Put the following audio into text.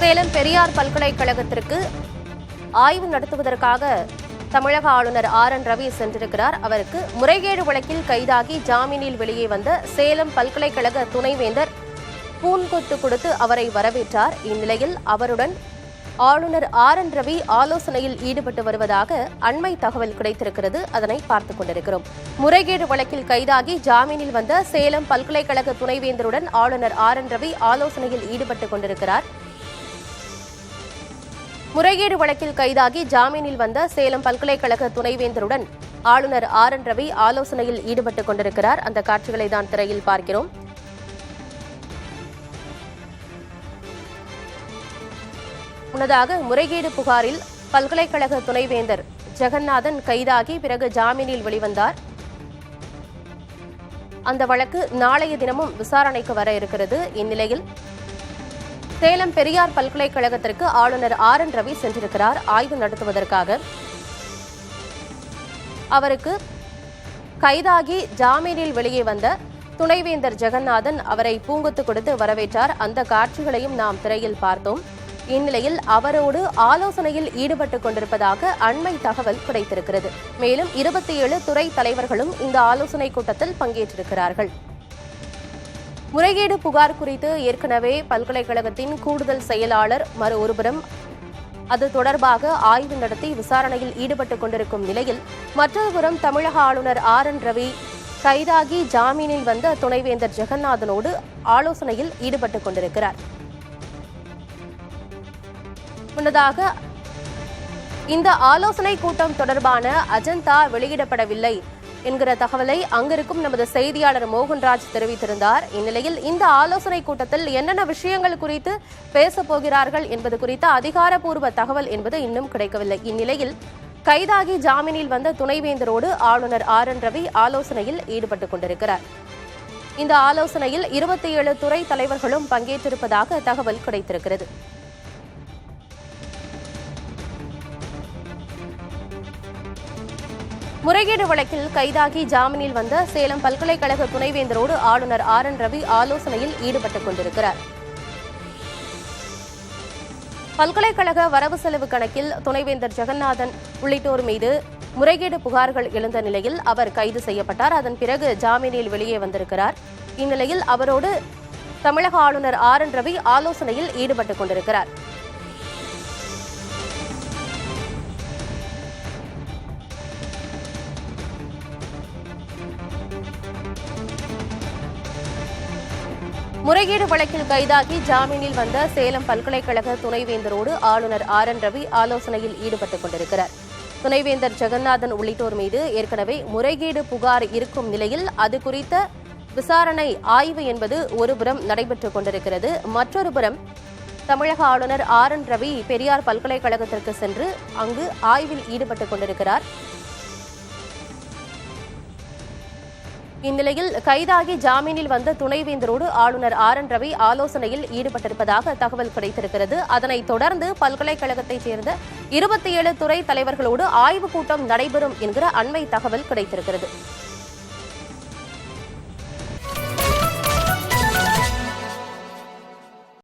சேலம் பெரியார் பல்கலைக்கழகத்திற்கு ஆய்வு நடத்துவதற்காக தமிழக ஆளுநர் ஆர்.என். ரவி சென்றிருக்கிறார். அவருக்கு முறைகேடு வழக்கில் கைதாகி ஜாமீனில் வெளியே வந்த சேலம் பல்கலைக்கழக துணைவேந்தர் பூங்கொத்து கொடுத்து அவரை வரவேற்றார். இந்நிலையில் அவருடன் ஆளுநர் ஆர்.என். ரவி ஆலோசனையில் ஈடுபட்டு வருவதாக அண்மை தகவல் கிடைத்திருக்கிறது. அதனை பார்த்துக் கொண்டிருக்கிறோம். முறைகேடு வழக்கில் கைதாகி ஜாமீனில் வந்த சேலம் பல்கலைக்கழக துணைவேந்தருடன் ஆளுநர் ஆர்.என். ரவி ஆலோசனையில் ஈடுபட்டுக் கொண்டிருக்கிறார். முறைகேடு வழக்கில் கைதாகி ஜாமீனில் வந்த சேலம் பல்கலைக்கழக துணைவேந்தருடன் ஆளுநர் ஆர்.என். ரவி ஆலோசனையில் ஈடுபட்டுக் கொண்டிருக்கிறார். அந்த காட்சிகளை தான் திரையில் பார்க்கிறோம். முன்னதாக முறைகேடு புகாரில் பல்கலைக்கழக துணைவேந்தர் ஜெகநாதன் கைதாகி பிறகு ஜாமீனில் வெளிவந்தார். அந்த வழக்கு நாளைய தினமும் விசாரணைக்கு வர இருக்கிறது. இந்நிலையில் சேலம் பெரியார் பல்கலைக்கழகத்திற்கு ஆளுநர் ஆர்.என். ரவி சென்றிருக்கிறார் ஆய்வு நடத்துவதற்காக. அவருக்கு கைதாகி ஜாமீனில் வெளியே வந்த துணைவேந்தர் ஜெகநாதன் அவரை பூங்கொத்து கொடுத்து வரவேற்றார். அந்த காட்சிகளையும் நாம் திரையில் பார்த்தோம். இந்நிலையில் அவரோடு ஆலோசனையில் ஈடுபட்டுக் கொண்டிருப்பதாக அண்மை தகவல் கிடைத்திருக்கிறது. மேலும் 27 துறை தலைவர்களும் இந்த ஆலோசனை கூட்டத்தில் பங்கேற்றிருக்கிறார்கள். முறைகேடு புகார் குறித்து ஏற்கனவே பல்கலைக்கழகத்தின் கூடுதல் செயலாளர் ஒருபுறம் அது தொடர்பாக ஆய்வு நடத்தி விசாரணையில் ஈடுபட்டுக் கொண்டிருக்கும் நிலையில் மற்றொருபுறம் தமிழக ஆளுநர் ஆர்.என். ரவி கைதாகி ஜாமீனில் வந்த துணைவேந்தர் ஜெகநாதனோடு ஆலோசனையில் ஈடுபட்டுக் கொண்டிருக்கிறார். முன்னதாக இந்த ஆலோசனை கூட்டம் தொடர்பான அஜெண்டா வெளியிடப்படவில்லை என்கிற தகவலை அங்கிருக்கும் நமது செய்தியாளர் மோகன்ராஜ் தெரிவித்திருந்தார். இந்நிலையில் இந்த ஆலோசனை கூட்டத்தில் என்னென்ன விஷயங்கள் குறித்து பேசப் போகிறார்கள் என்பது குறித்த அதிகாரப்பூர்வ தகவல் என்பது இன்னும் கிடைக்கவில்லை. இந்நிலையில் கைதாகி ஜாமீனில் வந்த துணைவேந்தரோடு ஆளுநர் ஆர்.என். ரவி ஆலோசனையில் ஈடுபட்டுக் கொண்டிருக்கிறார். இந்த ஆலோசனையில் 27 துறை தலைவர்களும் பங்கேற்றிருப்பதாக தகவல் கிடைத்திருக்கிறது. முறைகேடு வழக்கில் கைதாகி ஜாமீனில் வந்த சேலம் பல்கலைக்கழக துணைவேந்தரோடு ஆளுநர் ஆர்.என். ரவி ஆலோசனையில் ஈடுபட்டுக் கொண்டிருக்கிறார். பல்கலைக்கழக வரவு செலவு கணக்கில் துணைவேந்தர் ஜெகநாதன் உள்ளிட்டோர் மீது முறைகேடு புகார்கள் எழுந்த நிலையில் அவர் கைது செய்யப்பட்டார். அதன் பிறகு ஜாமீனில் வெளியே வந்திருக்கிறார். இந்நிலையில் அவரோடு தமிழக ஆளுநர் ஆர்.என். ரவி ஆலோசனையில் ஈடுபட்டுக் கொண்டிருக்கிறார். முறைகேடு வழக்கில் கைதாகி ஜாமீனில் வந்த சேலம் பல்கலைக்கழக துணைவேந்தரோடு ஆளுநர் ஆர்.என். ரவி ஆலோசனையில் ஈடுபட்டுக் கொண்டிருக்கிறார். துணைவேந்தர் ஜெகநாதன் உள்ளிட்டோர் மீது ஏற்கனவே முறைகேடு புகார் இருக்கும் நிலையில் அது குறித்த விசாரணை ஆய்வு என்பது ஒருபுறம் நடைபெற்றுக் கொண்டிருக்கிறது. மற்றொருபுறம் தமிழக ஆளுநர் ஆர்.என். ரவி பெரியார் பல்கலைக்கழகத்திற்கு சென்று அங்கு ஆய்வில் ஈடுபட்டுக் கொண்டிருக்கிறார். இந்நிலையில் கைதாகி ஜாமீனில் வந்த துணைவேந்தரோடு ஆளுநர் ஆர்.என். ரவி ஆலோசனையில் ஈடுபட்டிருப்பதாக தகவல் கிடைத்திருக்கிறது. அதனைத் தொடர்ந்து பல்கலைக்கழகத்தைச் சேர்ந்த 27 துறை தலைவர்களோடு ஆய்வுக் கூட்டம் நடைபெறும் என்கிற அண்மை தகவல் கிடைத்திருக்கிறது.